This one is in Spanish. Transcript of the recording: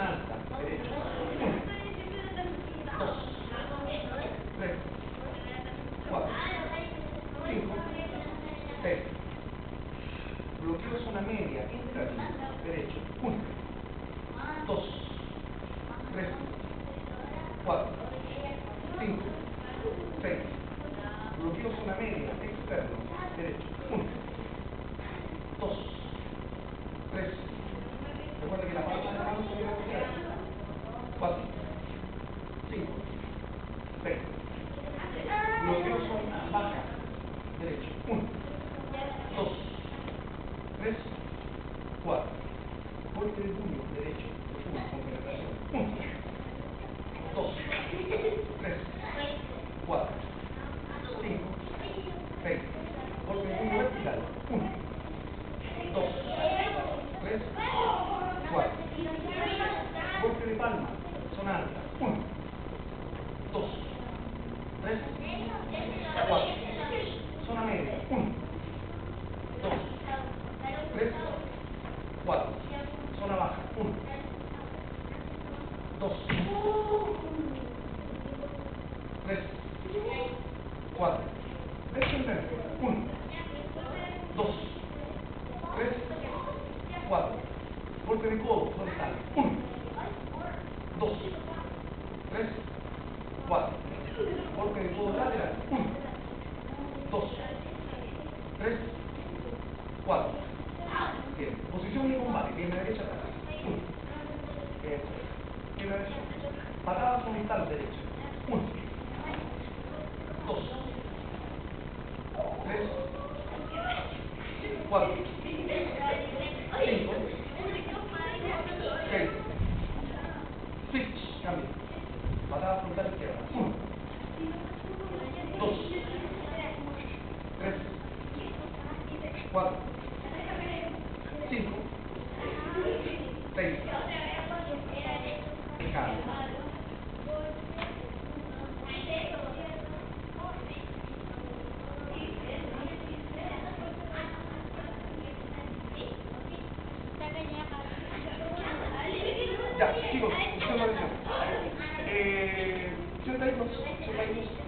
zona alta, derecho. 1, 2, 3, 4, 5, 6. Bloqueo zona media, intralínea, derecho. 1, 2, 3, 4, 5, 6. Bloqueo zona media, externo, derecho. 1, 2, 3. Recuerda que la palma de la mano se debe hacer. 4, 5, 6. Bloqueo zona baja, derecho. 1, 2, 3, 4. Golpe de puño, derecho. Profundo, con penetración. 1, 2, 3, 4, 5, 6. Golpe de puño vertical. 1, 2, 3, 4. Golpe de palma, zona alta. 1, 2, 3, 4. Zona media. 1, 2, 3, 4. Zona baja. 1, 2, 3, 4. Descendente. 1, 2, 3, 4. Golpe de codo frontal. 1, 2, 3, 4. Golpe de codo lateral. 1, 2, 3, 4. Bien. Posición de combate. Pierna derecha atrás. 1. Eso es. Pierna derecha. Patada frontal derecha. 1, 2, 3, 4, 5, 6. Switch. Cambio. Patada frontal izquierda. 1, 2, 3, 4, 5, 6. Cambio. Ya, chicos, muchas gracias. 82.